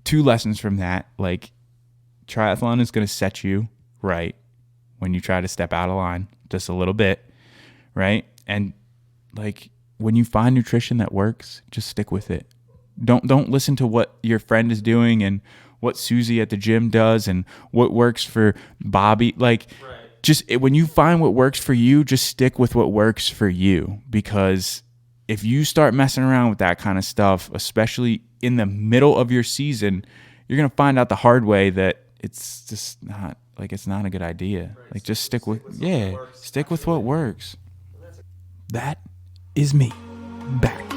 2 lessons from that. Like, triathlon is going to set you right when you try to step out of line just a little bit, right? And like, when you find nutrition that works, just stick with it. Don't listen to what your friend is doing and what Susie at the gym does and what works for Bobby. Like, when you find what works for you, just stick with what works for you. Because if you start messing around with that kind of stuff, especially in the middle of your season, you're going to find out the hard way that it's just not, like, it's not a good idea. Right. Like, just stick with what works. That is me back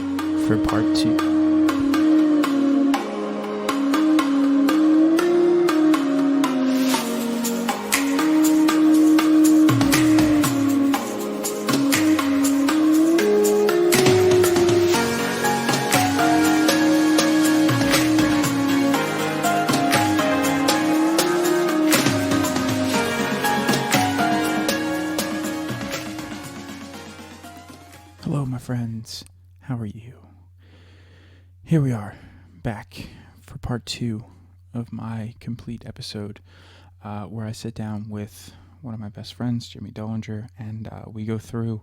for part 2. Hello, my friends. How are you? Here we are, back for part 2 of my complete episode, where I sit down with one of my best friends, Jimmy Dollinger, and we go through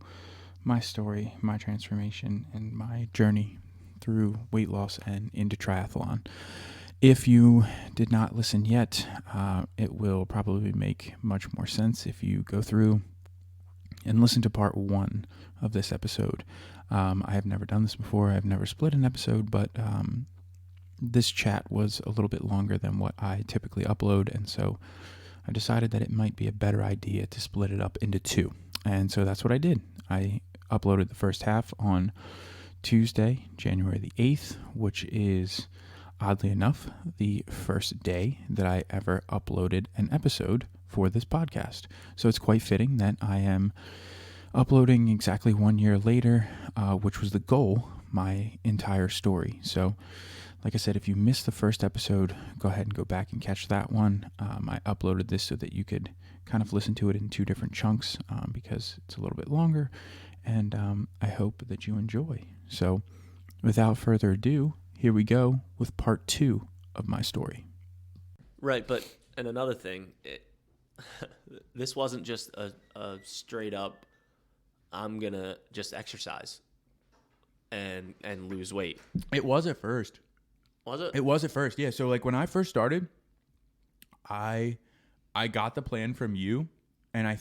my story, my transformation, and my journey through weight loss and into triathlon. If you did not listen yet, it will probably make much more sense if you go through and listen to part 1 of this episode. I have never done this before. I've never split an episode, but this chat was a little bit longer than what I typically upload, and so I decided that it might be a better idea to split it up into 2. And so that's what I did. I uploaded the first half on Tuesday, January the 8th, which is, oddly enough, the first day that I ever uploaded an episode for this podcast. So it's quite fitting that I am uploading exactly 1 year later, which was the goal, my entire story. So, like I said, if you missed the first episode, go ahead and go back and catch that one. I uploaded this so that you could kind of listen to it in 2 different chunks, because it's a little bit longer, and I hope that you enjoy. So, without further ado, here we go with part 2 of my story. Right, and another thing, this wasn't just a straight up, I'm going to just exercise and lose weight. It was at first. Was it? It was at first, yeah. So, like, when I first started, I got the plan from you, and I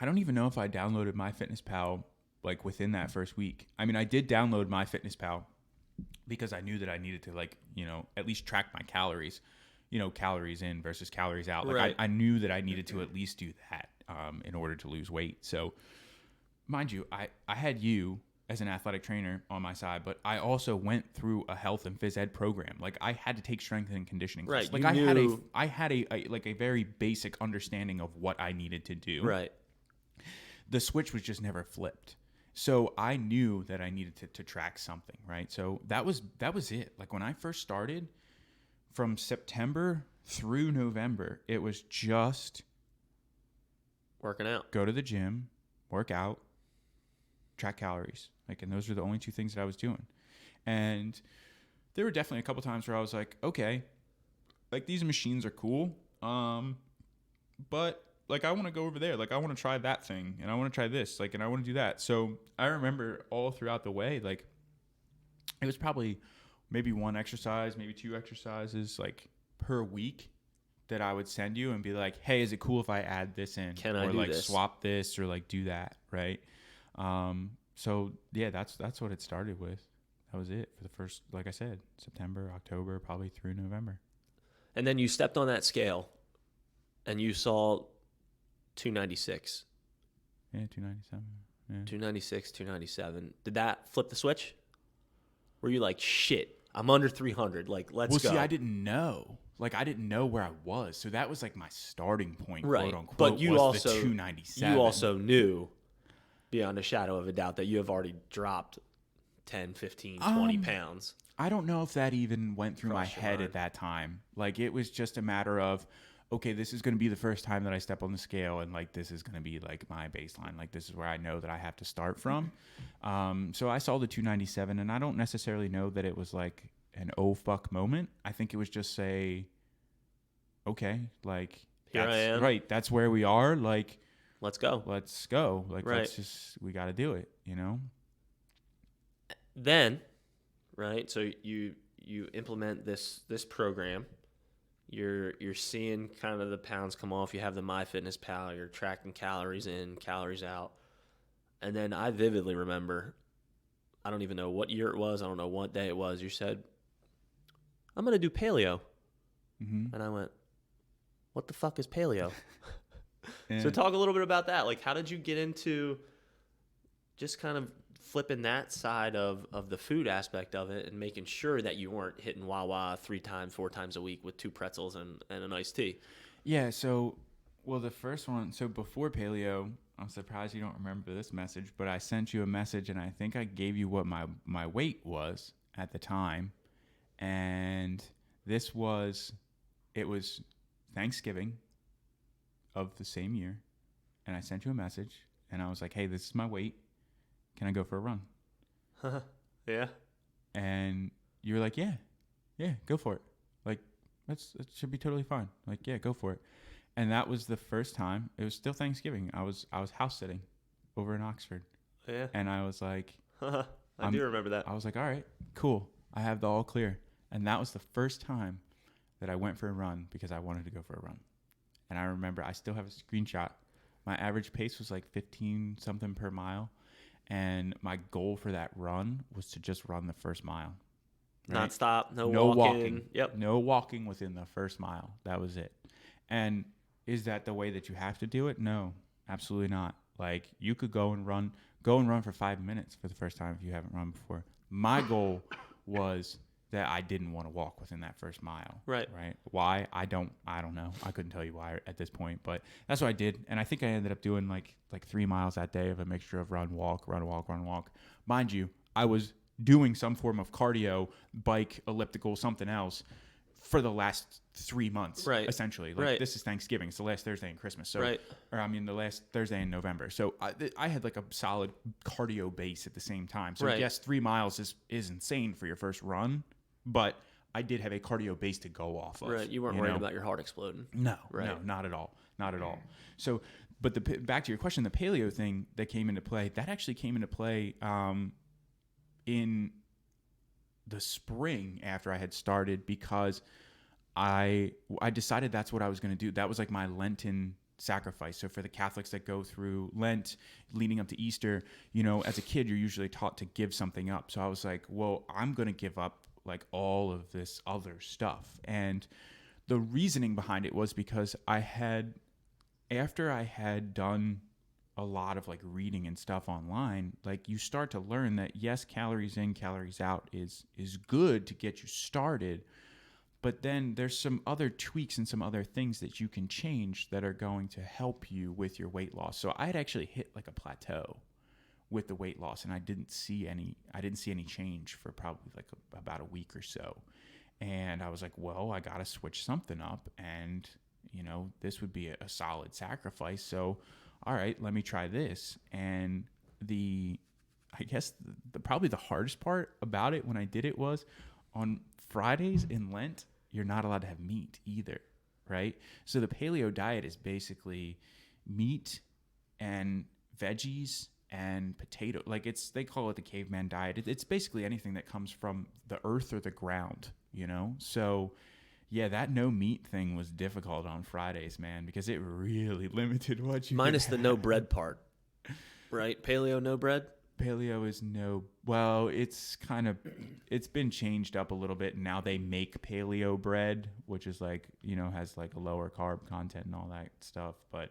don't even know if I downloaded MyFitnessPal, like, within that first week. I mean, I did download MyFitnessPal because I knew that I needed to, like, at least track my calories, calories in versus calories out. Like, right. I knew that I needed to at least do that in order to lose weight. So, mind you, I had you as an athletic trainer on my side, but I also went through a health and phys ed program. Like, I had to take strength and conditioning class. Right. Like, I had a very basic understanding of what I needed to do. Right. The switch was just never flipped. So I knew that I needed to track something, right? So that was it. Like, when I first started, from September through November, it was just working out. Go to the gym, work out, track calories. Like, and those were the only 2 things that I was doing. And there were definitely a couple times where I was like, okay, like, these machines are cool, but, like, I want to go over there. Like, I want to try that thing, and I want to try this, like, and I want to do that. So I remember all throughout the way, like, it was probably maybe 1 exercise, maybe 2 exercises, like, per week that I would send you and be like, hey, is it cool if I add this in? Can I do like, this? Swap this, or, like, do that, right? So yeah, that's what it started with. That was it for the first, like I said, September, October, probably through November. And then you stepped on that scale and you saw 296. Yeah, 297. Yeah. 296, 297. Did that flip the switch? Were you like, shit, I'm under 300. Like, let's go. Well, see, I didn't know. Like, I didn't know where I was. So that was, like, my starting point, right. quote unquote. But you was also, the 297. You also knew, beyond a shadow of a doubt, that you have already dropped 10, 15, 20 pounds. I don't know if that even went through my head at that time. Like, it was just a matter of, okay, this is going to be the first time that I step on the scale, and, like, this is going to be, like, my baseline. Like, this is where I know that I have to start from. So I saw the 297, and I don't necessarily know that it was, like, an oh fuck moment. I think it was just say, okay, like Here I that's am. right. That's where we are. Like, Let's go. Like, Right. let's just, we got to do it, you know? Then, right? So you implement this program. You're seeing kind of the pounds come off. You have the MyFitnessPal. You're tracking calories in, calories out. And then I vividly remember, I don't even know what year it was. I don't know what day it was. You said, I'm going to do paleo. Mm-hmm. And I went, what the fuck is paleo? Yeah. So talk a little bit about that. Like, how did you get into just kind of flipping that side of the food aspect of it and making sure that you weren't hitting Wawa 3 times, 4 times a week with 2 pretzels and an iced tea? Yeah. So, well, the first one, so before paleo, I'm surprised you don't remember this message, but I sent you a message and I think I gave you what my weight was at the time. And it was Thanksgiving of the same year. And I sent you a message and I was like, hey, this is my weight. Can I go for a run? Yeah. And you were like, yeah, go for it. Like, it should be totally fine. Like, yeah, go for it. And that was the first time. It was still Thanksgiving. I was house sitting over in Oxford. Yeah. And I was like, I do remember that. I was like, all right, cool. I have the all clear. And that was the first time that I went for a run because I wanted to go for a run. And I remember I still have a screenshot. My average pace was like 15 something per mile. And my goal for that run was to just run the first mile. Right? Not stop, no walking. Yep. No walking within the first mile. That was it. And is that the way that you have to do it? No, absolutely not. Like, you could go and run for 5 minutes for the first time if you haven't run before. My goal was that I didn't want to walk within that first mile. Right. Why? I don't know. I couldn't tell you why at this point, but that's what I did. And I think I ended up doing like 3 miles that day of a mixture of run, walk. Mind you, I was doing some form of cardio, bike, elliptical, something else for the last 3 months, right? Essentially, like this is Thanksgiving. It's the last Thursday in Christmas, so the last Thursday in November. So I had like a solid cardio base at the same time. So yes, 3 miles is insane for your first run, but I did have a cardio base to go off of. Right, you weren't worried about your heart exploding. No, not at all, not at all. So, but back to your question, the paleo thing that came into play, that actually came into play in the spring after I had started because I decided that's what I was going to do. That was like my Lenten sacrifice. So for the Catholics that go through Lent leading up to Easter, as a kid, you're usually taught to give something up. So I was like, well, I'm going to give up like all of this other stuff. And the reasoning behind it was because after I had done a lot of like reading and stuff online, like you start to learn that yes, calories in, calories out is good to get you started, but then there's some other tweaks and some other things that you can change that are going to help you with your weight loss. So I had actually hit like a plateau with the weight loss, and I didn't see any change for probably like about a week or so. And I was like, well, I got to switch something up, and this would be a solid sacrifice. So all right, let me try this. And I guess probably the hardest part about it when I did it was on Fridays in Lent, you're not allowed to have meat either, right? So the paleo diet is basically meat and veggies and potato. Like they call it the caveman diet. It's basically anything that comes from the earth or the ground, So yeah, that no meat thing was difficult on Fridays, man, because it really limited what you minus the no bread part, right? Paleo, no bread. Paleo is it's been changed up a little bit. Now they make paleo bread, which is like, has like a lower carb content and all that stuff. But,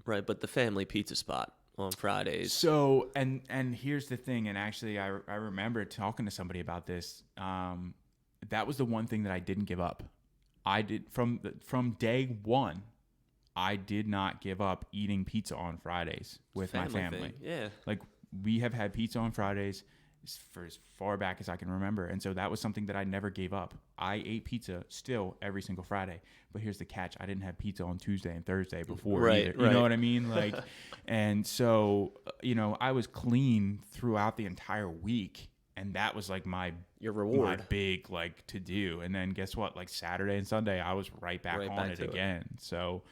right. But the family pizza spot on Fridays. So, and here's the thing. And actually I remember talking to somebody about this. That was the one thing that I didn't give up. I did from day one. I did not give up eating pizza on Fridays with my family. Thing. Yeah. Like we have had pizza on Fridays for as far back as I can remember. And so that was something that I never gave up. I ate pizza still every single Friday. But here's the catch. I didn't have pizza on Tuesday and Thursday before either. You know what I mean? Like, and so, I was clean throughout the entire week. And that was like my reward. my big like to do. And then guess what? Like Saturday and Sunday, I was right back on it again. So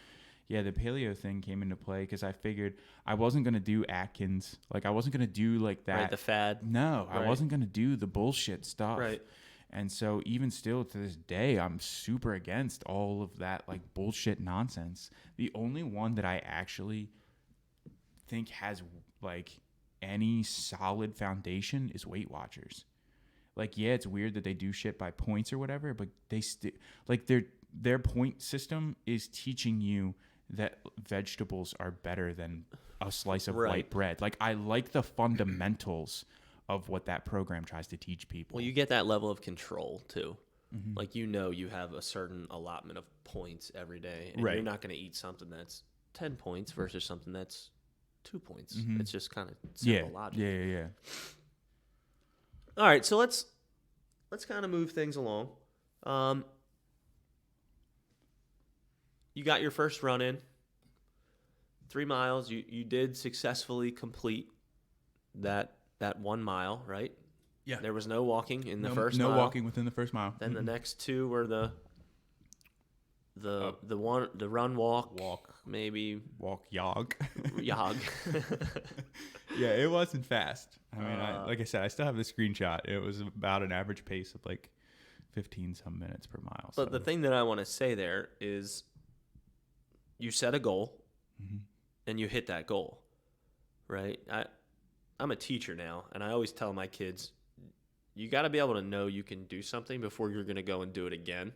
yeah, the paleo thing came into play because I figured I wasn't gonna do Atkins. Like I wasn't gonna do like that. Right, the fad. No, Right. I wasn't gonna do the bullshit stuff. Right. And so even still to this day, I'm super against all of that like bullshit nonsense. The only one that I actually think has like any solid foundation is Weight Watchers. Like, yeah, it's weird that they do shit by points or whatever, but they like their point system is teaching you that vegetables are better than a slice of white bread. Like, I like the fundamentals of what that program tries to teach people. Well, you get that level of control too. Mm-hmm. Like, you know, you have a certain allotment of points every day, and Right. you're not going to eat something that's 10 points versus something that's 2 points. Mm-hmm. It's just kind of simple logic. Yeah. All right, so let's kind of move things along. You got your first run in, 3 miles. You did successfully complete that 1 mile, right? Yeah. There was no walking in the first mile. mile. No walking within the first mile. Then the next 2 were the run walk maybe jog. jog. Yeah, it wasn't fast. I mean, like I said, I still have the screenshot. It was about an average pace of like 15 some minutes per mile. But the thing that I want to say there is, you set a goal, and you hit that goal, right? I'm a teacher now, and I always tell my kids, you got to be able to know you can do something before you're going to go and do it again,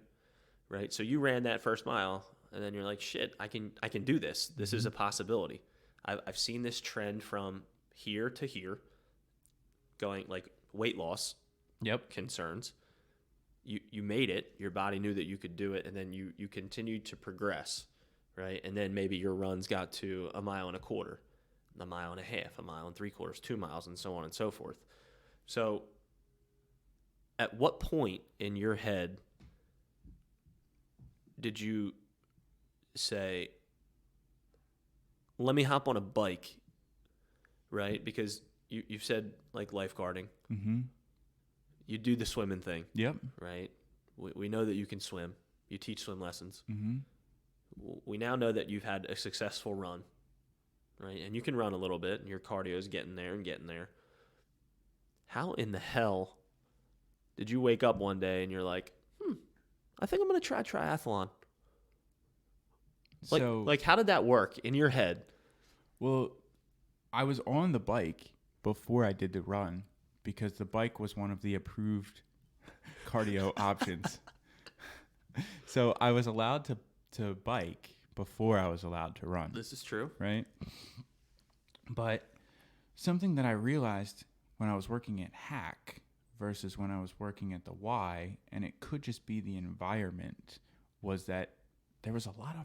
right? So you ran that first mile, and then you're like, shit, I can do this. This is a possibility. I've seen this trend from here to here, going like weight loss concerns. You made it. Your body knew that you could do it, and then you continued to progress, right? And then maybe your runs got to 1.25 miles, 1.5 miles, 1.75 miles, 2 miles, and so on and so forth. So at what point in your head did you say, let me hop on a bike, right? Because you've said like lifeguarding. Mm-hmm. You do the swimming thing. Yep. Right? We know that you can swim. You teach swim lessons. Mm-hmm. We now know that you've had a successful run, right? And you can run a little bit, and your cardio is getting there. How in the hell did you wake up one day and you're like, I think I'm going to try triathlon? Like, how did that work in your head? Well, I was on the bike before I did the run because the bike was one of the approved cardio options. So I was allowed to bike before I was allowed to run. This is true. Right? But something that I realized when I was working at Hack versus when I was working at the Y, and it could just be the environment, was that there was a lot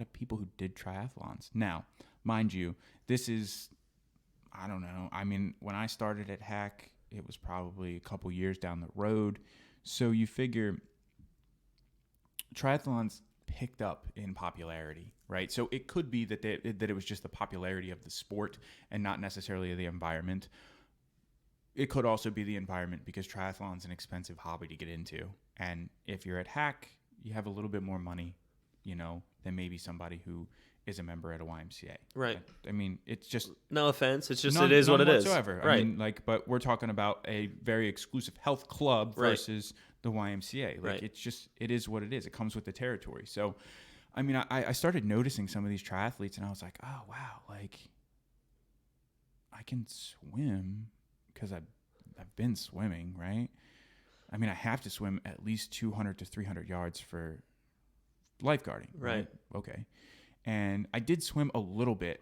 of people who did triathlons. Now, mind you, this is, I don't know. I mean, when I started at Hack, it was probably a couple years down the road. So you figure triathlons picked up in popularity, right? So it could be that it was just the popularity of the sport and not necessarily the environment. It could also be the environment because triathlon's an expensive hobby to get into. And if you're at Hack, you have a little bit more money, than maybe somebody who is a member at a YMCA. Right. I mean, it's just... No offense. It's just, it is what it is. Whatsoever. Right. I mean, but we're talking about a very exclusive health club versus the YMCA. It's just, it is what it is. It comes with the territory. So, I mean, I started noticing some of these triathletes and I was like, oh, wow, like, I can swim because I've been swimming, right? I mean, I have to swim at least 200 to 300 yards for lifeguarding. Right. Okay. And I did swim a little bit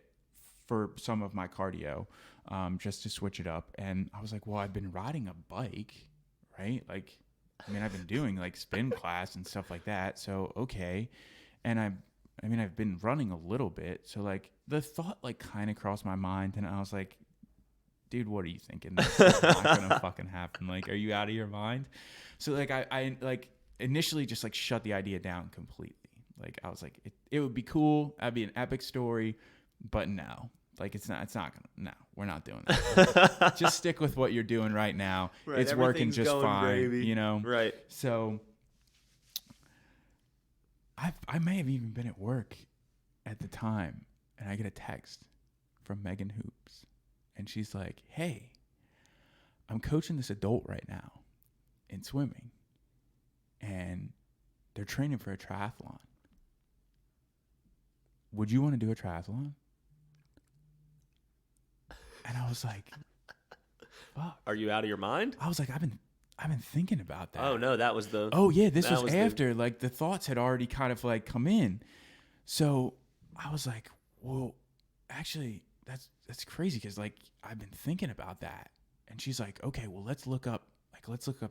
for some of my cardio, just to switch it up. And I was like, well, I've been riding a bike, right? Like, I mean, I've been doing like spin class and stuff like that. So, okay. And I've been running a little bit. So like the thought like kind of crossed my mind and I was like, dude, what are you thinking? This is not going to fucking happen. Like, are you out of your mind? So like, I like initially just like shut the idea down completely. Like I was like, it would be cool. That'd be an epic story, but no, Like it's not gonna. No, we're not doing that. Like, just stick with what you're doing right now. Right, It's working everything's just going fine. gravy. You know. Right. So I may have even been at work at the time, and I get a text from Megan Hoops, and she's like, "Hey, I'm coaching this adult right now in swimming, and they're training for a triathlon. Would you want to do a triathlon?" And I was like, "Fuck." Are you out of your mind? I was like, I've been thinking about that. Oh no, that was the. Oh yeah, this that was after. Like the thoughts had already kind of like come in. So I was like, well, actually, that's crazy because like I've been thinking about that. And she's like, okay, well let's look up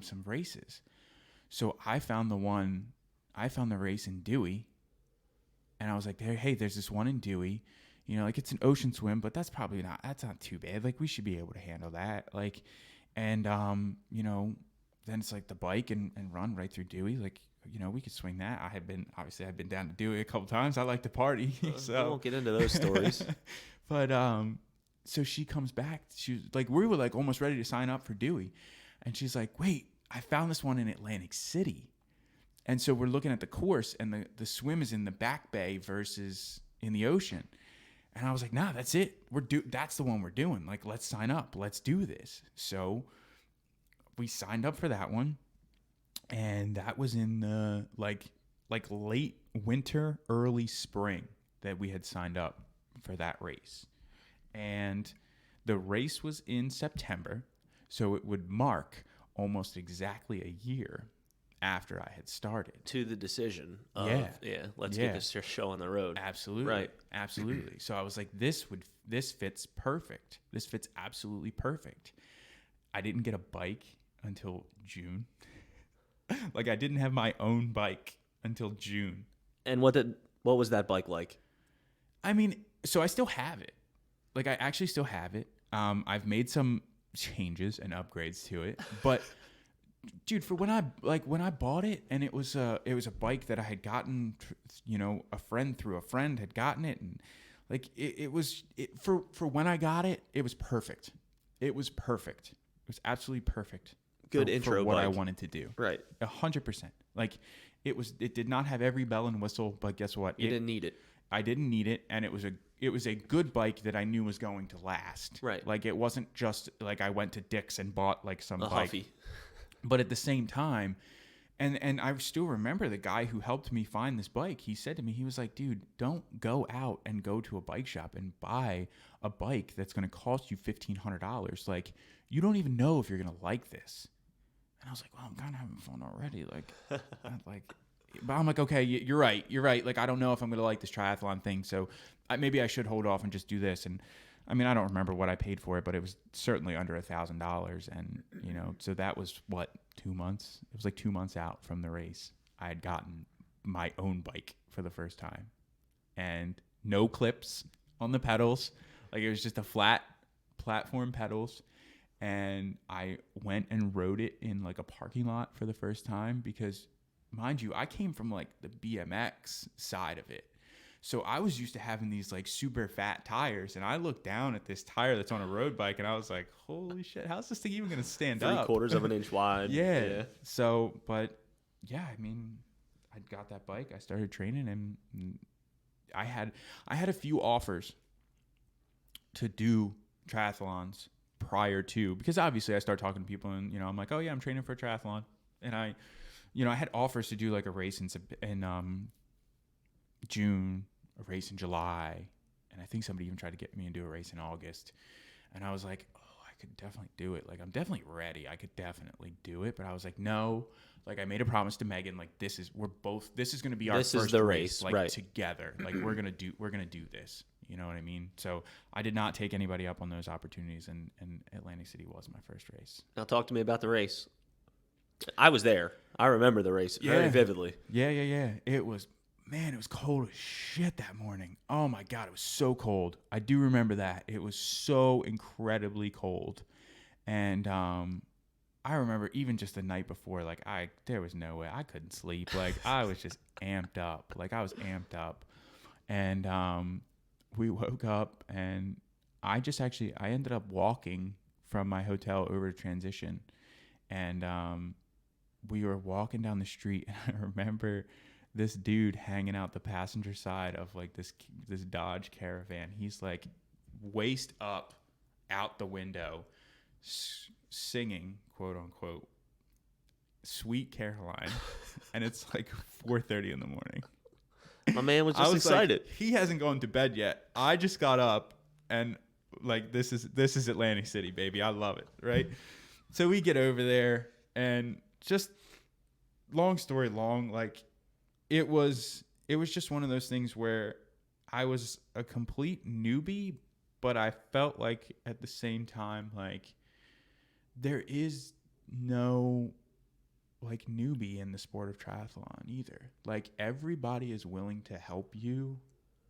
some races. So I found the race in Dewey, and I was like, hey, there's this one in Dewey. You know, like it's an ocean swim, but that's not too bad. Like we should be able to handle that. Like, and you know, then it's like the bike and run right through Dewey. Like, you know, we could swing that. I've been down to Dewey a couple times. I like to party. So we won't get into those stories. But so she comes back. She was like, we were like almost ready to sign up for Dewey, and she's like, wait, I found this one in Atlantic City. And so we're looking at the course, and the swim is in the back bay versus in the ocean. And I was like, nah, that's it. That's the one we're doing. Like, let's sign up. Let's do this. So we signed up for that one. And that was in the like late winter, early spring that we had signed up for that race. And the race was in September. So it would mark almost exactly a year after I had started. To the decision of, let's get this show on the road. Absolutely. Right. Absolutely. So I was like, this fits perfect. This fits absolutely perfect. I didn't get a bike until June. Like I didn't have my own bike until June. And what was that bike like? I mean, so I still have it. Like I actually still have it. I've made some changes and upgrades to it, but dude, for when I bought it, and it was a bike that I had gotten, you know, a friend had gotten it, and like for when I got it, it was perfect. It was perfect. It was absolutely perfect. Good for intro what bike. I wanted to do. Right. 100%. Like it did not have every bell and whistle, but guess what? You didn't need it. I didn't need it, and it was a good bike that I knew was going to last. Right. Like it wasn't just like I went to Dick's and bought like some bike. Huffy. But at the same time, and I still remember the guy who helped me find this bike. He said to me, he was like, dude, don't go out and go to a bike shop and buy a bike that's going to cost you $1,500. Like, you don't even know if you're going to like this. And I was like, well, I'm kind of having fun already. But I'm like, okay, you're right. Like, I don't know if I'm going to like this triathlon thing. So maybe I should hold off and just do this. And I mean, I don't remember what I paid for it, but it was certainly under $1,000. And, you know, so that was 2 months? It was like 2 months out from the race. I had gotten my own bike for the first time, and no clips on the pedals. Like, it was just a flat platform pedals. And I went and rode it in like a parking lot for the first time because, mind you, I came from like the BMX side of it. So I was used to having these like super fat tires, and I looked down at this tire that's on a road bike, and I was like, holy shit, how's this thing even going to stand up? 3/4 of an inch wide. Yeah. So, but yeah, I mean, I got that bike, I started training, and I had a few offers to do triathlons prior to, because obviously I started talking to people, and, you know, I'm like, oh yeah, I'm training for a triathlon. And I had offers to do like a race in June, a race in July, and I think somebody even tried to get me to do a race in August. And I was like, oh, I could definitely do it. Like, I'm definitely ready. I could definitely do it. But I was like, no. Like, I made a promise to Megan, like, this is going to be our first race, like, right, together. Like, we're going to do this. You know what I mean? So I did not take anybody up on those opportunities, and Atlantic City was my first race. Now talk to me about the race. I was there. I remember the race very vividly. Yeah. It was cold as shit that morning. Oh my God, it was so cold. I do remember that. It was so incredibly cold. And I remember even just the night before, like there was no way I couldn't sleep. Like I was just amped up. And we woke up, and I ended up walking from my hotel over to transition, and we were walking down the street, and I remember this dude hanging out the passenger side of like this Dodge Caravan. He's like waist up out the window, singing, quote unquote, Sweet Caroline, and it's like 4:30 in the morning. My man was just excited. Like, he hasn't gone to bed yet. I just got up, and like this is Atlantic City, baby. I love it, right? So we get over there, and just long story long, like it was just one of those things where I was a complete newbie, but I felt like at the same time, like there is no like newbie in the sport of triathlon either. Like everybody is willing to help you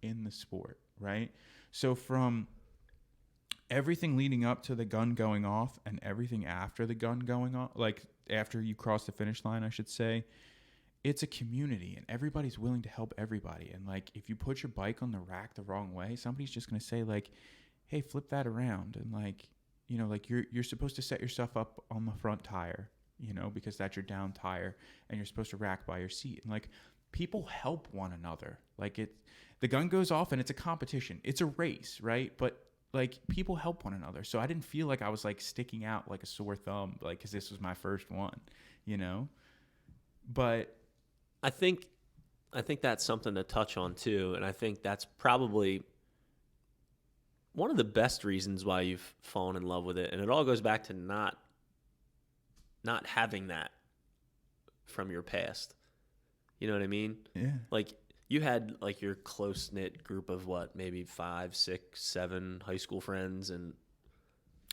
in the sport, right? So from everything leading up to the gun going off and everything after the gun going off, like after you cross the finish line, I should say, it's a community and everybody's willing to help everybody. And like if you put your bike on the rack the wrong way, somebody's just going to say like, hey, flip that around. And like, you know, like you're supposed to set yourself up on the front tire, you know, because that's your down tire, and you're supposed to rack by your seat. And like people help one another. Like the gun goes off and it's a competition. It's a race, right? But like people help one another. So I didn't feel like I was like sticking out like a sore thumb, like, cause this was my first one, you know? But I think that's something to touch on too. And I think that's probably one of the best reasons why you've fallen in love with it. And it all goes back to not having that from your past. You know what I mean? yeah, Like you had like your close knit group of what, maybe 5, 6, 7 high school friends, and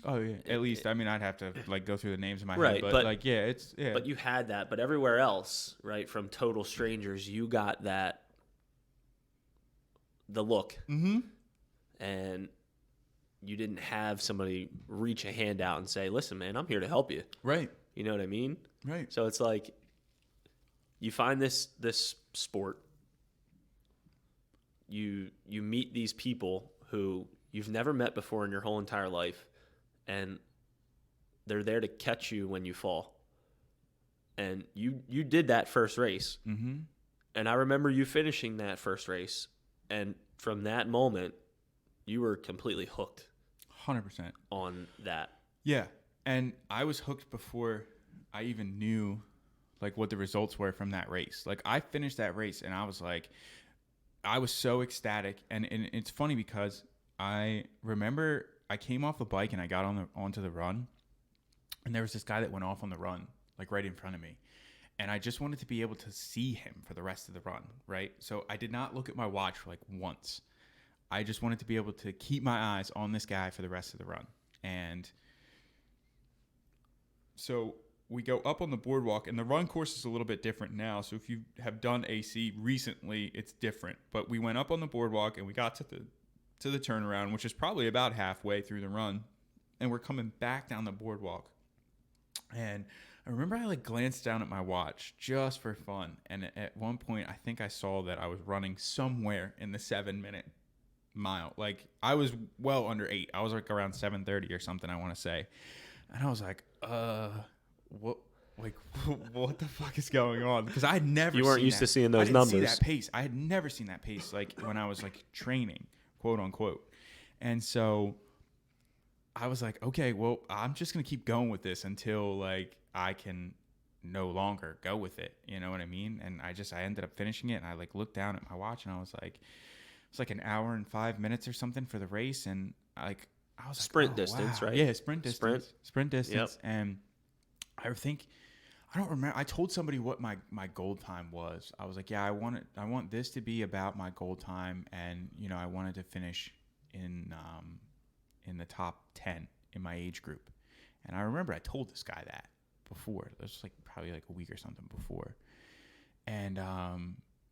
oh yeah, at least. I mean, I'd have to like go through the names in my right, head, but like yeah, it's yeah. But you had that. But everywhere else, right, from total strangers, you got the look, and you didn't have somebody reach a hand out and say, "Listen, man, I'm here to help you." Right. You know what I mean? Right. So it's like you find this sport. You meet these people who you've never met before in your whole entire life, and they're there to catch you when you fall. And you did that first race. Mm-hmm. And I remember you finishing that first race, and from that moment, you were completely hooked 100% on that. Yeah, and I was hooked before I even knew like what the results were from that race. Like I finished that race, and I was like, I was so ecstatic. And it's funny because I remember I came off the bike and I got onto the run, and there was this guy that went off on the run, like right in front of me. And I just wanted to be able to see him for the rest of the run, right? So I did not look at my watch for like once. I just wanted to be able to keep my eyes on this guy for the rest of the run. And so we go up on the boardwalk, and the run course is a little bit different now. So if you have done AC recently, it's different. But we went up on the boardwalk, and we got to the turnaround, which is probably about halfway through the run. And we're coming back down the boardwalk. And I remember I like glanced down at my watch just for fun. And at one point, I think I saw that I was running somewhere in the 7-minute mile. Like I was well under 8. I was like around 7:30 or something, I want to say. And I was like, what? Like, what the fuck is going on? Because I had never. You weren't used to seeing those numbers. I didn't see that pace. I had never seen that pace, like when I was like training, quote unquote. And so I was like, okay, well, I'm just gonna keep going with this until like I can no longer go with it. You know what I mean? And I ended up finishing it, and I like looked down at my watch, and I was like, it's like an hour and 5 minutes or something for the race, and I was like, sprint distance, wow. right? Yeah, sprint distance. Yep. And I don't remember. I told somebody what my goal time was. I was like, yeah, I want this to be about my goal time, and you know, I wanted to finish in the top 10 in my age group. And I remember I told this guy that before. It was like probably like a week or something before. And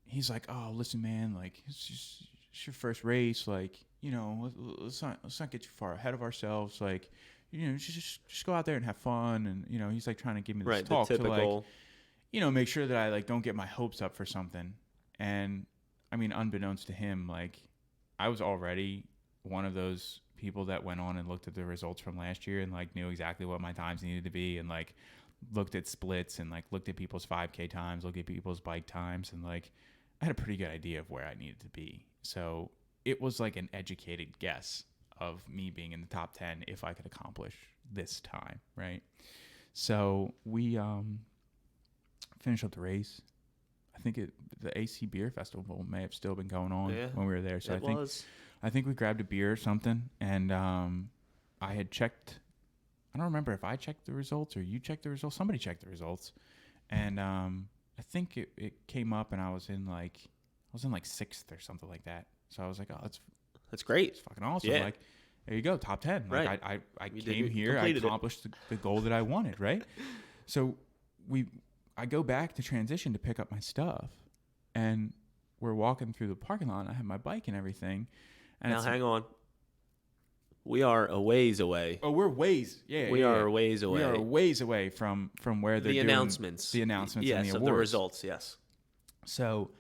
he's like, oh, listen, man, like it's your first race, like, you know, let's not get too far ahead of ourselves, like, you know, just go out there and have fun. And you know, he's like trying to give me this talk to like, you know, make sure that I like don't get my hopes up for something. And I mean, unbeknownst to him, like I was already one of those people that went on and looked at the results from last year and like knew exactly what my times needed to be, and like looked at splits and like looked at people's 5K times, looked at people's bike times, and like I had a pretty good idea of where I needed to be. So it was like an educated guess of me being in the top 10 if I could accomplish this time, right? So we finished up the race. I think the AC Beer Festival may have still been going on when we were there. So I think we grabbed a beer or something, and I had checked. I don't remember if I checked the results or you checked the results. Somebody checked the results, and I think it came up, and I was in like sixth or something like that. So I was like, oh, that's great. It's fucking awesome. Yeah. Like, there you go, top 10. Like, right. I came here, I accomplished the goal that I wanted, right? So I go back to transition to pick up my stuff, and we're walking through the parking lot, and I have my bike and everything. And now, hang on. We are a ways away. Oh, we're ways. Yeah, we are a ways away. We are a ways away from where they're doing announcements. The announcements and the awards. Yes, of the results, yes. So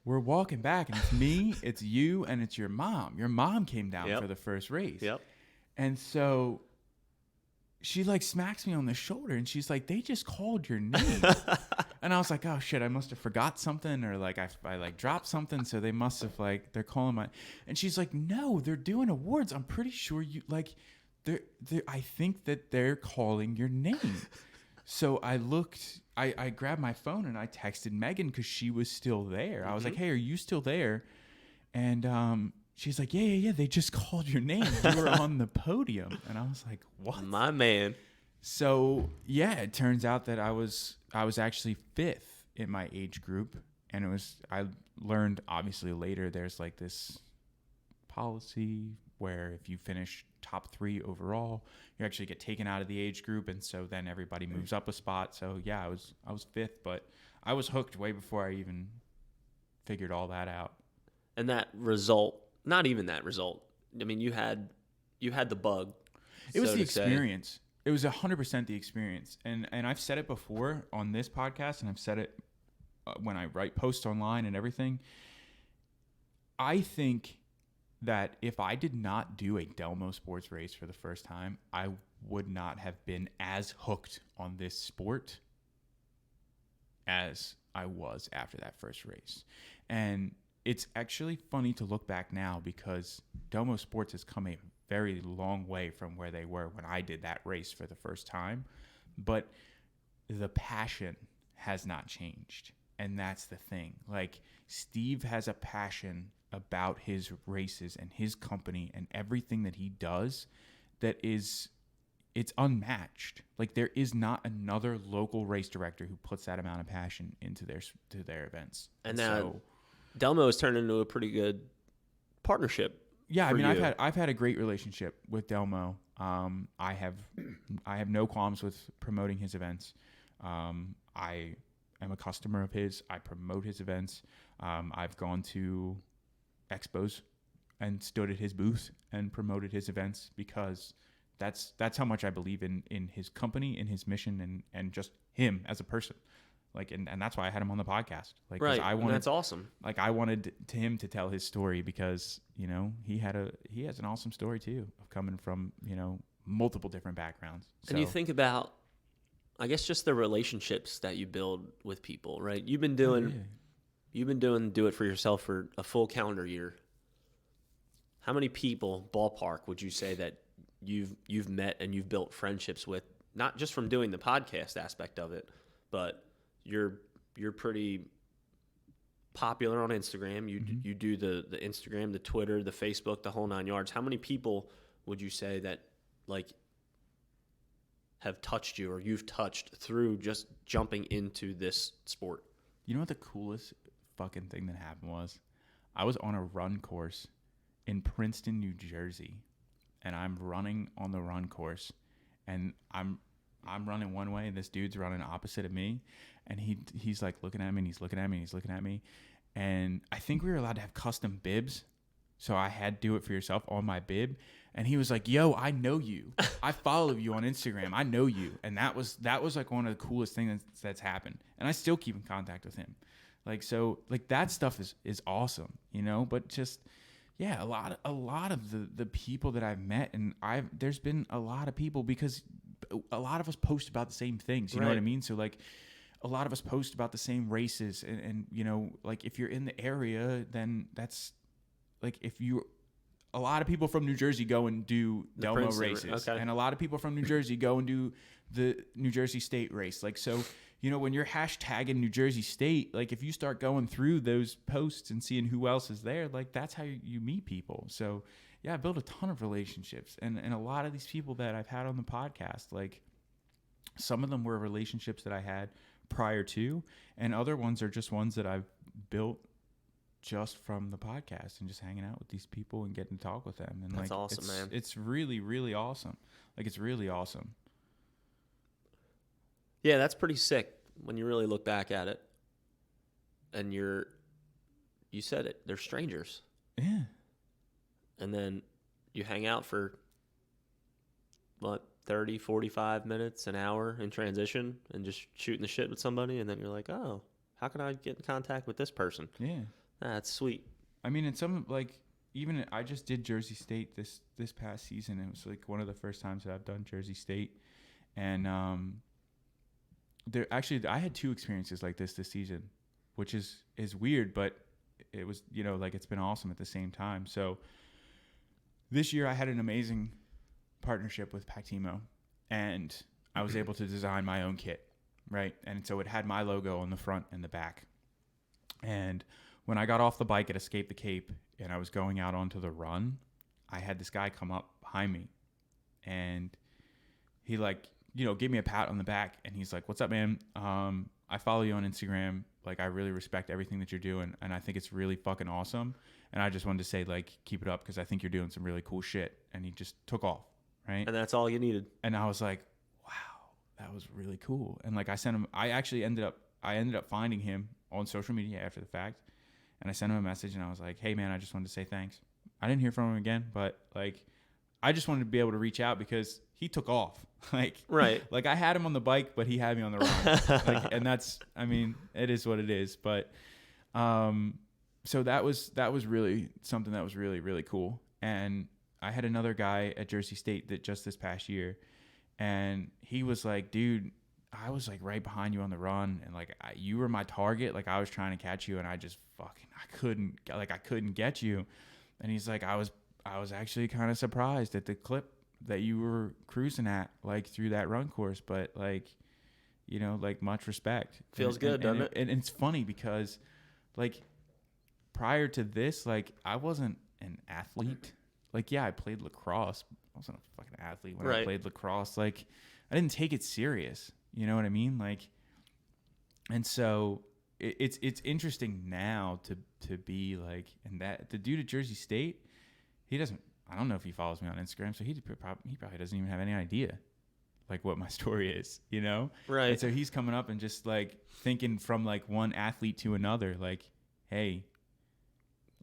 we're walking back, and it's me, it's you, and it's your mom. Your mom came down for the first race. Yep. And so she like smacks me on the shoulder, and she's like, they just called your name. And I was like, oh shit, I must have forgot something, or like I like dropped something, so they must have like, they're calling my, and she's like, no, they're doing awards. I'm pretty sure you like, I think that they're calling your name. So I looked, I grabbed my phone and I texted Megan because she was still there. I was like, hey, are you still there? And she's like, yeah, they just called your name. You were on the podium. And I was like, what? My man. So yeah, it turns out that I was actually fifth in my age group, and I learned obviously later there's like this policy where if you finish top 3 overall, you actually get taken out of the age group, and so then everybody moves up a spot. So yeah, I was fifth, but I was hooked way before I even figured all that out. And that result, not even that result. I mean, you had the bug. It was the experience. It was 100% the experience. And I've said it before on this podcast, and I've said it when I write posts online and everything. I think that if I did not do a Delmo sports race for the first time, I would not have been as hooked on this sport as I was after that first race. And it's actually funny to look back now because Delmo Sports has come a very long way from where they were when I did that race for the first time. But the passion has not changed. And that's the thing. Like, Steve has a passion about his races and his company and everything that he does that it's unmatched. Like, there is not another local race director who puts that amount of passion into their events. And now Delmo has turned into a pretty good partnership. Yeah, I mean, I've had a great relationship with Delmo. I have no qualms with promoting his events. I am a customer of his. I promote his events. I've gone to expos and stood at his booth and promoted his events because that's how much I believe in his company, in his mission, and just him as a person. Like, and that's why I had him on the podcast. Like, right, that's awesome. Like, I wanted him to tell his story because, you know, he has an awesome story too of coming from, you know, multiple different backgrounds. So, and you think about, I guess, just the relationships that you build with people, right? You've been doing Do It For Yourself for a full calendar year. How many people, ballpark, would you say that you've met and you've built friendships with, not just from doing the podcast aspect of it, but you're pretty popular on Instagram. You do the Instagram, the Twitter, the Facebook, the whole 9 yards. How many people would you say that like have touched you or you've touched through just jumping into this sport? You know what the coolest fucking thing that happened was? I was on a run course in Princeton, New Jersey, and I'm running on the run course, and I'm running one way, and this dude's running opposite of me, and he's like looking at me, and he's looking at me, and he's looking at me, and I think we were allowed to have custom bibs, so I had Do It For Yourself on my bib, and he was like, yo, I know you. I follow you on Instagram. I know you. And that was like one of the coolest things that's happened, and I still keep in contact with him. Like, so, like, that stuff is awesome, you know, but just, Yeah, a lot of the people that I've met, and there's been a lot of people, because a lot of us post about the same things, you know what I mean? So like a lot of us post about the same races, and you know, like if you're in the area, then that's like, a lot of people from New Jersey go and do Delmo races, and a lot of people from New Jersey go and do the New Jersey State race. Like, so, you know, when you're hashtagging New Jersey State, like if you start going through those posts and seeing who else is there, like that's how you meet people. So yeah, I built a ton of relationships, and a lot of these people that I've had on the podcast, like some of them were relationships that I had prior to, and other ones are just ones that I've built just from the podcast and just hanging out with these people and getting to talk with them. And that's like, awesome, man. It's really, really awesome. Like, it's really awesome. Yeah, that's pretty sick when you really look back at it. And you said it, they're strangers. Yeah. And then you hang out for, 30, 45 minutes, an hour in transition, and just shooting the shit with somebody. And then you're like, oh, how can I get in contact with this person? Yeah. That's sweet. I mean, and some, like, even I just did Jersey State this past season. It was like one of the first times that I've done Jersey State. And I had 2 experiences like this season, which is weird, but it was, you know, like, it's been awesome at the same time. So this year I had an amazing partnership with Pactimo, and I was able to design my own kit, right? And so it had my logo on the front and the back. And when I got off the bike at Escape the Cape and I was going out onto the run, I had this guy come up behind me, and he, like, you know, gave me a pat on the back, and he's like, "What's up, man? I follow you on Instagram. Like, I really respect everything that you're doing, and I think it's really fucking awesome. And I just wanted to say, like, keep it up, because I think you're doing some really cool shit." And he just took off, right? And that's all you needed. And I was like, wow, that was really cool. And like, I actually ended up finding him on social media after the fact, and I sent him a message, and I was like, "Hey man, I just wanted to say thanks." I didn't hear from him again, but like, I just wanted to be able to reach out because he took off. Like, right. Like, I had him on the bike, but he had me on the run. Like, and that's, I mean, it is what it is. But, so that was really something that was really, really cool. And I had another guy at Jersey State that just this past year, and he was like, "Dude, I was like right behind you on the run, and like you were my target. Like, I was trying to catch you, and I couldn't get you." And he's like, I was actually kind of surprised at the clip that you were cruising at, like, through that run course, but like, you know, like, much respect. Feels good, doesn't it? And it's funny because, like, prior to this, like, I wasn't an athlete. Like, yeah, I played lacrosse. I wasn't a fucking athlete when I played lacrosse. Like, I didn't take it serious. You know what I mean? Like, and so it's interesting now to be like, and that the dude at Jersey State, I don't know if he follows me on Instagram, so he probably doesn't even have any idea, like, what my story is, you know? Right. And so he's coming up and just, like, thinking from, like, one athlete to another, like, hey,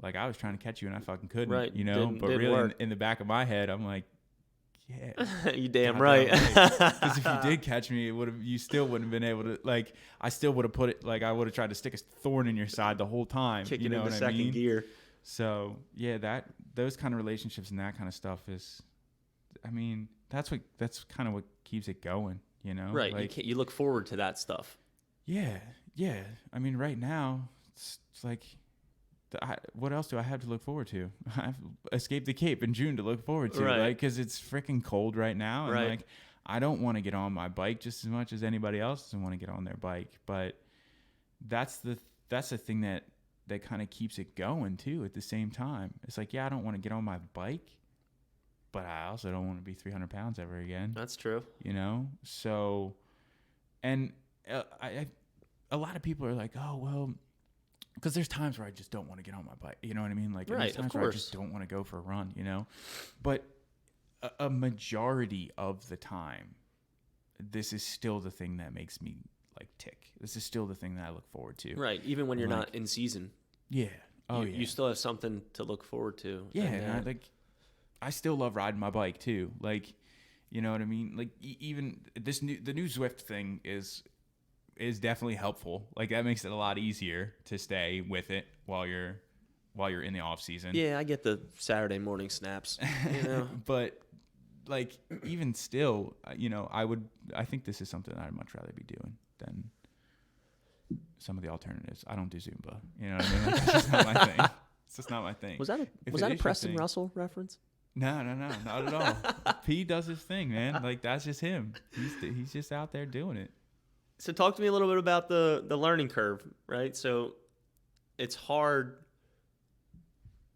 like, I was trying to catch you and I fucking couldn't, right. you know? But really, in the back of my head, I'm like, yeah. You damn right. Because if you did catch me, you still wouldn't have been able to, like, I still would have put it, like, I would have tried to stick a thorn in your side the whole time. Kick you it know into what second I mean? gear. So yeah, those kind of relationships and that kind of stuff is, I mean, that's kind of what keeps it going, you know? Right. Like, you look forward to that stuff. Yeah. I mean, right now it's like, what else do I have to look forward to? I've Escaped the Cape in June to look forward to, right? Like, because it's freaking cold right now, and right. like, I don't want to get on my bike just as much as anybody else doesn't want to get on their bike, but that's the thing that kind of keeps it going too. At the same time, it's like, yeah, I don't want to get on my bike, but I also don't want to be 300 pounds ever again. That's true. You know? So, and a lot of people are like, oh, well, because there's times where I just don't want to get on my bike. You know what I mean? Like, right, there's times where I just don't want to go for a run, you know? But a majority of the time, this is still the thing that makes me, like, tick. This is still the thing that I look forward to. Right. Even when you're not in season. Yeah. Oh, you still have something to look forward to. Yeah. And I still love riding my bike too. Like, you know what I mean? Like, even the new Zwift thing is definitely helpful. Like, that makes it a lot easier to stay with it while you're while you're in the off season. Yeah, I get the Saturday morning snaps. You know, But like even still, I think this is something I'd much rather be doing than some of the alternatives. I don't do Zumba. You know what I mean? Like, that's just not my thing. It's just not my thing. Was that a Preston Russell reference? No, not at all. P does his thing, man. Like that's just him. He's just out there doing it. So talk to me a little bit about the learning curve, right? So it's hard.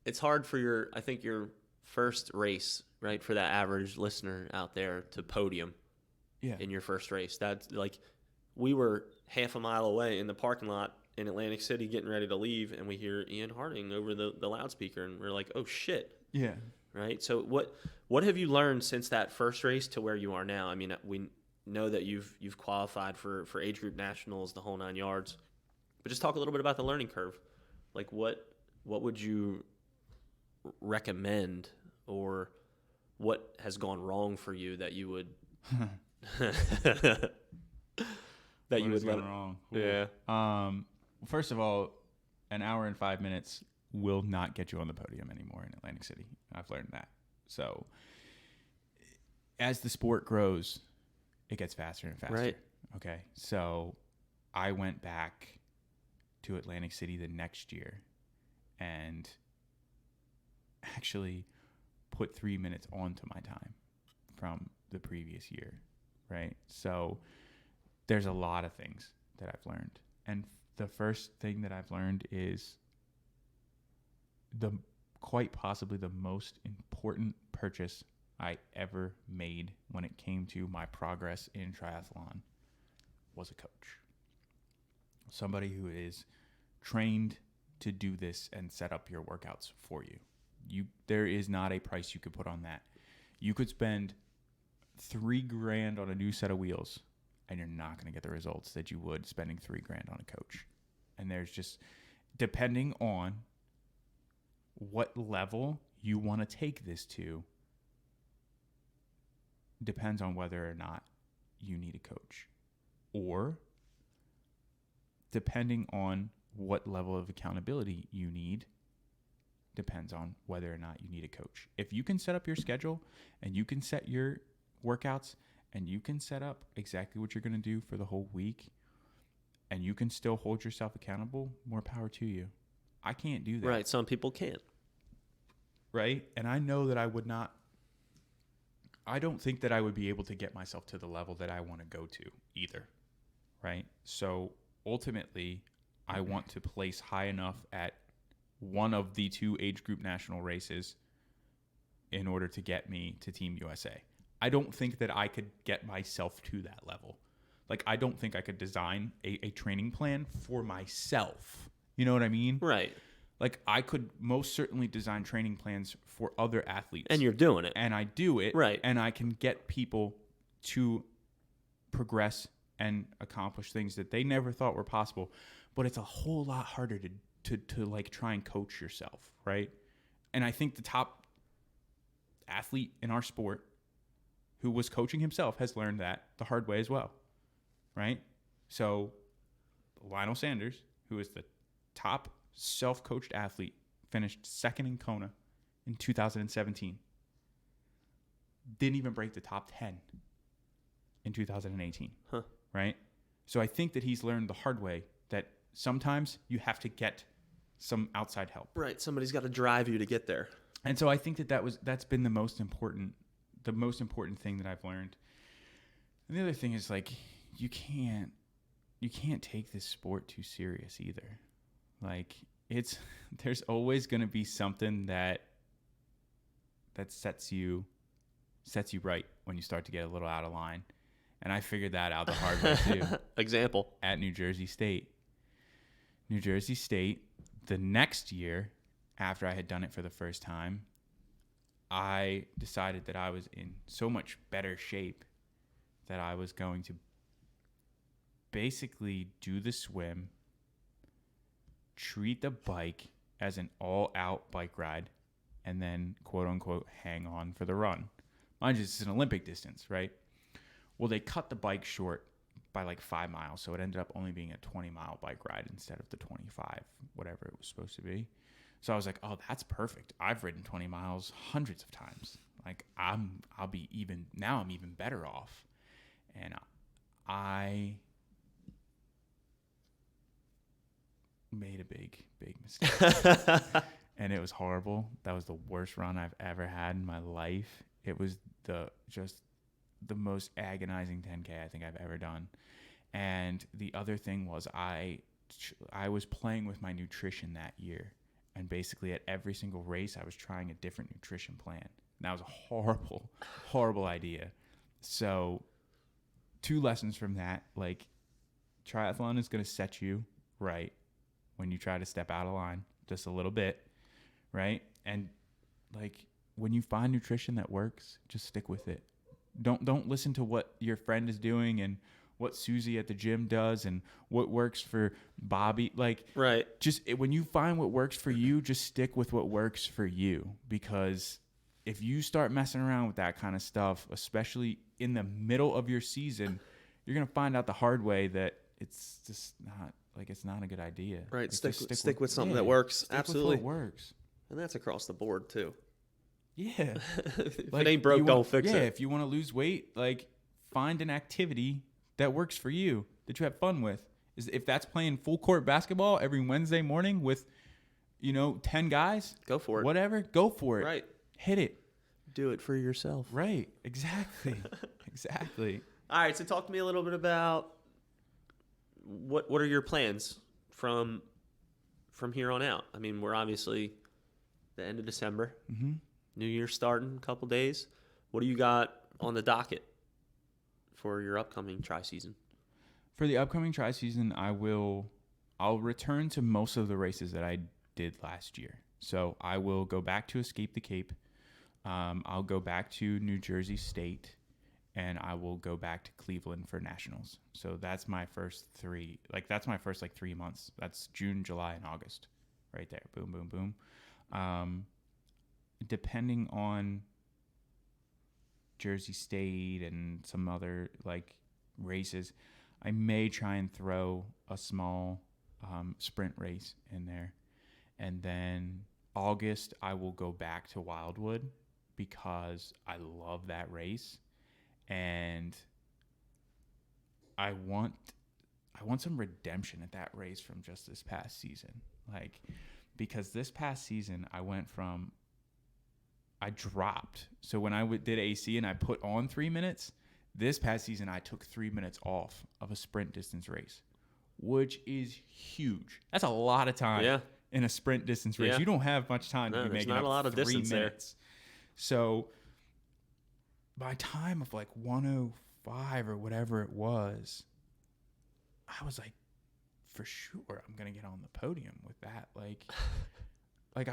It's hard for your first race, right? For that average listener out there to podium in your first race. That's like we were half a mile away in the parking lot in Atlantic City getting ready to leave, and we hear Ian Harding over the loudspeaker, and we're like, oh, shit. Yeah. Right? So what have you learned since that first race to where you are now? I mean, we know that you've qualified for age group nationals, the whole 9 yards. But just talk a little bit about the learning curve. Like what would you recommend, or what has gone wrong for you that you would that you would let wrong? Yeah. First of all, an hour and 5 minutes will not get you on the podium anymore in Atlantic City. I've learned that. So as the sport grows, it gets faster and faster. Right. Okay. So I went back to Atlantic City the next year and actually put 3 minutes onto my time from the previous year. Right. So there's a lot of things that I've learned. And the first thing that I've learned is quite possibly the most important purchase I ever made when it came to my progress in triathlon was a coach. Somebody who is trained to do this and set up your workouts for you. There is not a price you could put on that. You could spend $3,000 on a new set of wheels and you're not going to get the results that you would spending $3,000 on a coach. And there's just, depending on what level you want to take this to, depends on whether or not you need a coach. Or depending on what level of accountability you need, depends on whether or not you need a coach. If you can set up your schedule and you can set your workouts and you can set up exactly what you're going to do for the whole week and you can still hold yourself accountable, more power to you. I can't do that. Right. Some people can't. Right. And I know that I don't think that I would be able to get myself to the level that I want to go to either. Right. So ultimately, I want to place high enough at one of the 2 age group national races in order to get me to Team USA. I don't think that I could get myself to that level. Like, I don't think I could design a training plan for myself. You know what I mean? Right. Like, I could most certainly design training plans for other athletes. And you're doing it. And I do it. Right. And I can get people to progress and accomplish things that they never thought were possible. But it's a whole lot harder to like try and coach yourself, right? And I think the top athlete in our sport who was coaching himself has learned that the hard way as well, right? So Lionel Sanders, who is the top self-coached athlete, finished second in Kona in 2017. Didn't even break the top 10 in 2018, right? So I think that he's learned the hard way that sometimes you have to get some outside help. Right. Somebody's got to drive you to get there. And so I think that's been the most important thing that I've learned. And the other thing is, like, you can't take this sport too serious either. Like, there's always going to be something that sets you right when you start to get a little out of line. And I figured that out the hard way too. Example. At New Jersey State, the next year after I had done it for the first time, I decided that I was in so much better shape that I was going to basically do the swim, treat the bike as an all-out bike ride, and then, quote-unquote, hang on for the run. Mind you, this is an Olympic distance, right? Well, they cut the bike short by like 5 miles. So it ended up only being a 20-mile bike ride instead of the 25, whatever it was supposed to be. So I was like, oh, that's perfect. I've ridden 20 miles hundreds of times. Like I'm even better off. And I made a big mistake. And it was horrible. That was the worst run I've ever had in my life. It was the most agonizing 10K I think I've ever done. And the other thing was I was playing with my nutrition that year. And basically at every single race, I was trying a different nutrition plan. And that was a horrible, horrible idea. So 2 lessons from that, like triathlon is going to set you right when you try to step out of line just a little bit, right? And like when you find nutrition that works, just stick with it. Don't listen to what your friend is doing and what Susie at the gym does and what works for Bobby. Like, right. Just when you find what works for you, just stick with what works for you. Because if you start messing around with that kind of stuff, especially in the middle of your season, you're going to find out the hard way that it's just not, like, it's not a good idea. Right. Like, stick with something that works. Absolutely. With what works. And that's across the board too. Yeah. If it ain't broke, don't fix it. Yeah. If you want to lose weight, like find an activity that works for you, that you have fun with. If that's playing full court basketball every Wednesday morning with, 10 guys, go for it. Whatever, go for it. Right. Hit it. Do it for yourself. Right. Exactly. Exactly. All right. So talk to me a little bit about what are your plans from here on out? I mean, we're obviously the end of December. Mm-hmm. New Year's starting a couple days. What do you got on the docket for your upcoming tri-season? For the upcoming tri-season, I'll return to most of the races that I did last year. So I will go back to Escape the Cape. I'll go back to New Jersey State, and I will go back to Cleveland for nationals. So that's my first 3. Like that's my first 3 months. That's June, July, and August, right there. Boom, boom, boom. Depending on Jersey State and some other races, I may try and throw a small sprint race in there. And then August, I will go back to Wildwood because I love that race. And I want some redemption at that race from just this past season. Because this past season, I dropped. So when I did AC and I put on 3 minutes, this past season I took 3 minutes off of a sprint distance race, which is huge. That's a lot of time in a sprint distance race. Yeah. You don't have much time to be making not up a lot of 3 distance minutes. There. So by time of 105 or whatever it was, I was like, for sure I'm going to get on the podium with that. I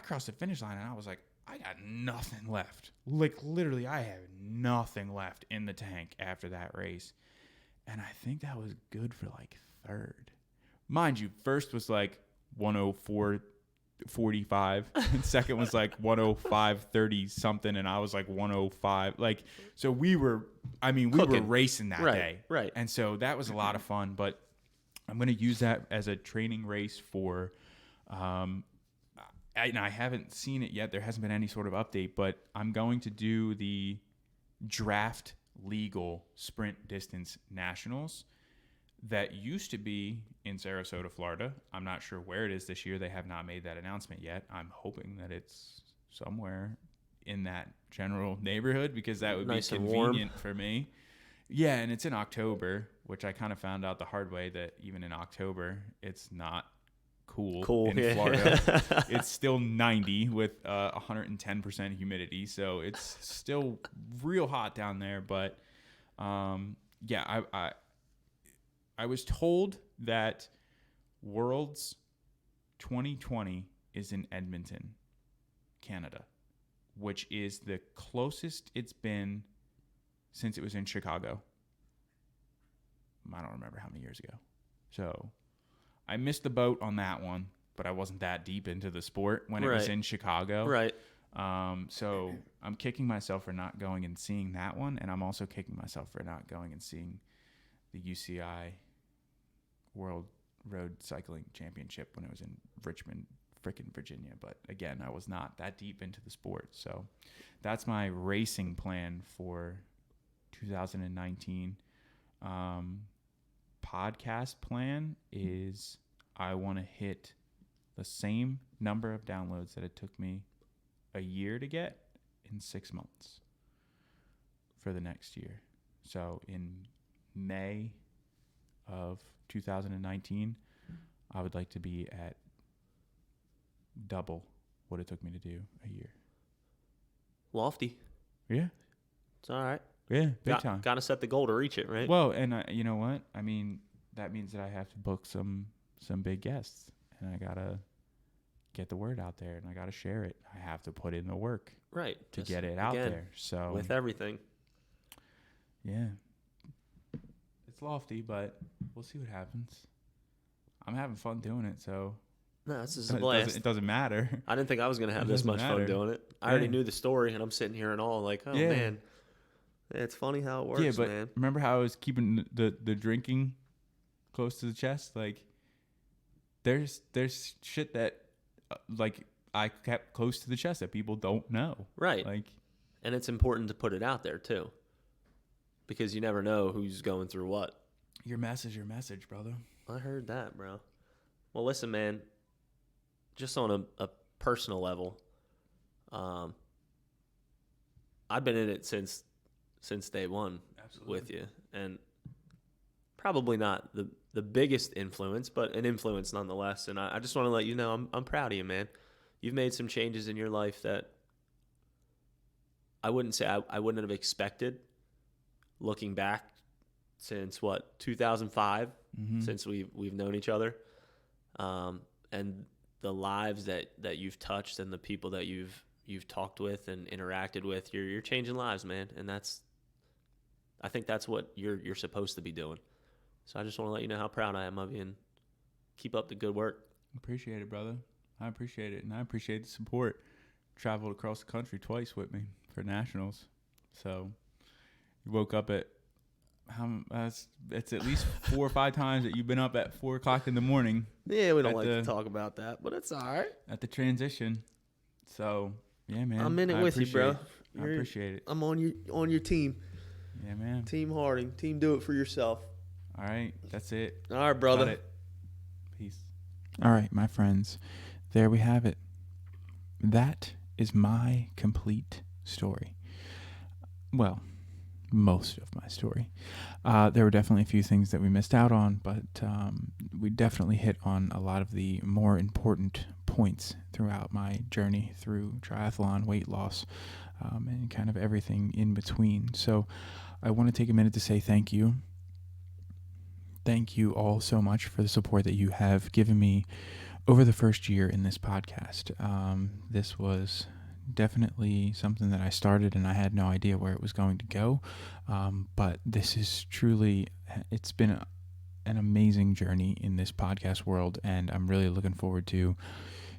crossed the finish line and I was like, I got nothing left. Literally, I have nothing left in the tank after that race. And I think that was good for 3rd. Mind you, first was 104.45 and second was 105.30 something and I was 105. So we were racing that day. Right. And so that was a lot of fun, but I'm going to use that as a training race for and I haven't seen it yet. There hasn't been any sort of update, but I'm going to do the draft legal sprint distance nationals that used to be in Sarasota, Florida. I'm not sure where it is this year. They have not made that announcement yet. I'm hoping that it's somewhere in that general neighborhood because that would nice be convenient for me. Yeah, and it's in October, which I kind of found out the hard way that even in October, it's not cool in Florida. It's still 90 with 110% humidity, so it's still real hot down there. But I was told that Worlds 2020 is in Edmonton, Canada, which is the closest it's been since it was in Chicago. I don't remember how many years ago. So I missed the boat on that one, but I wasn't that deep into the sport when it was in Chicago. Right. So I'm kicking myself for not going and seeing that one, and I'm also kicking myself for not going and seeing the UCI World Road Cycling Championship when I was in Richmond, frickin' Virginia. But again, I was not that deep into the sport. So that's my racing plan for 2019. Podcast plan is I want to hit the same number of downloads that it took me a year to get in 6 months for the next year. So in May of 2019, I would like to be at double what it took me to do a year. Lofty. Yeah. It's all right. Yeah, big time. Got to set the goal to reach it, right? Well, and you know what? I mean, that means that I have to book some big guests, and I got to get the word out there, and I got to share it. I have to put in the work to get it out there. So with everything. Yeah. It's lofty, but we'll see what happens. I'm having fun doing it, so no, this is a blast. It doesn't matter. I didn't think I was going to have this much fun doing it. I already knew the story, and I'm sitting here and all like, oh, man. It's funny how it works, but man. Remember how I was keeping the drinking close to the chest? Like, there's shit that, like, I kept close to the chest that people don't know. Right. Like, and it's important to put it out there, too. Because you never know who's going through what. Your message, brother. I heard that, bro. Well, listen, man. Just on a personal level, I've been in it since day one. Absolutely. With you, and probably not the biggest influence, but an influence nonetheless. And I just want to let you know I'm proud of you, man. You've made some changes in your life that I wouldn't say I wouldn't have expected. Looking back, since 2005, since we've known each other, and the lives that you've touched and the people that you've talked with and interacted with, you're changing lives, man. And I think that's what you're supposed to be doing. So I just want to let you know how proud I am of you and keep up the good work. Appreciate it, brother. I appreciate it, and I appreciate the support. Traveled across the country twice with me for nationals, so you woke up at it's at least 4 or 5 times that you've been up at 4 o'clock in the morning. Yeah, we don't like to talk about that, but it's all right. At the transition. So, yeah, man. I'm in it with you, bro. I appreciate it. I'm on your team. Yeah, man. Team Harding. Team do it for yourself. All right. That's it. All right, brother. Got it. Peace. All right, my friends. There we have it. That is my complete story. Well, most of my story. There were definitely a few things that we missed out on, but we definitely hit on a lot of the more important points throughout my journey through triathlon, weight loss, and kind of everything in between. So I want to take a minute to say thank you. Thank you all so much for the support that you have given me over the first year in this podcast. This was definitely something that I started and I had no idea where it was going to go. But this is truly, it's been an amazing journey in this podcast world, and I'm really looking forward to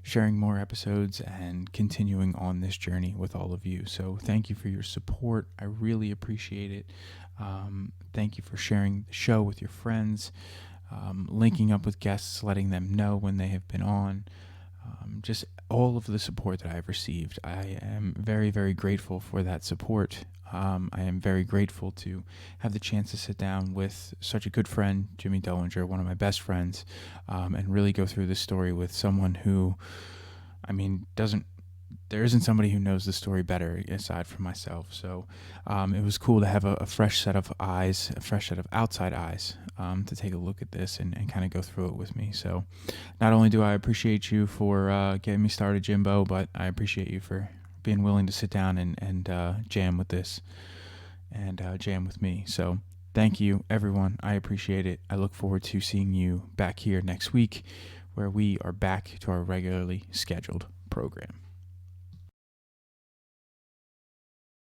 sharing more episodes and continuing on this journey with all of you. So thank you for your support. I really appreciate it. Thank you for sharing the show with your friends, linking up with guests, letting them know when they have been on. Just all of the support that I've received. I am very, very grateful for that support. I am very grateful to have the chance to sit down with such a good friend, Jimmy Dollinger, one of my best friends, and really go through this story with someone who, there isn't somebody who knows the story better aside from myself. So it was cool to have a fresh set of eyes, a fresh set of outside eyes to take a look at this and kind of go through it with me. So not only do I appreciate you for getting me started, Jimbo, but I appreciate you for being willing to sit down and jam with this and jam with me. So thank you, everyone. I appreciate it. I look forward to seeing you back here next week, where we are back to our regularly scheduled program.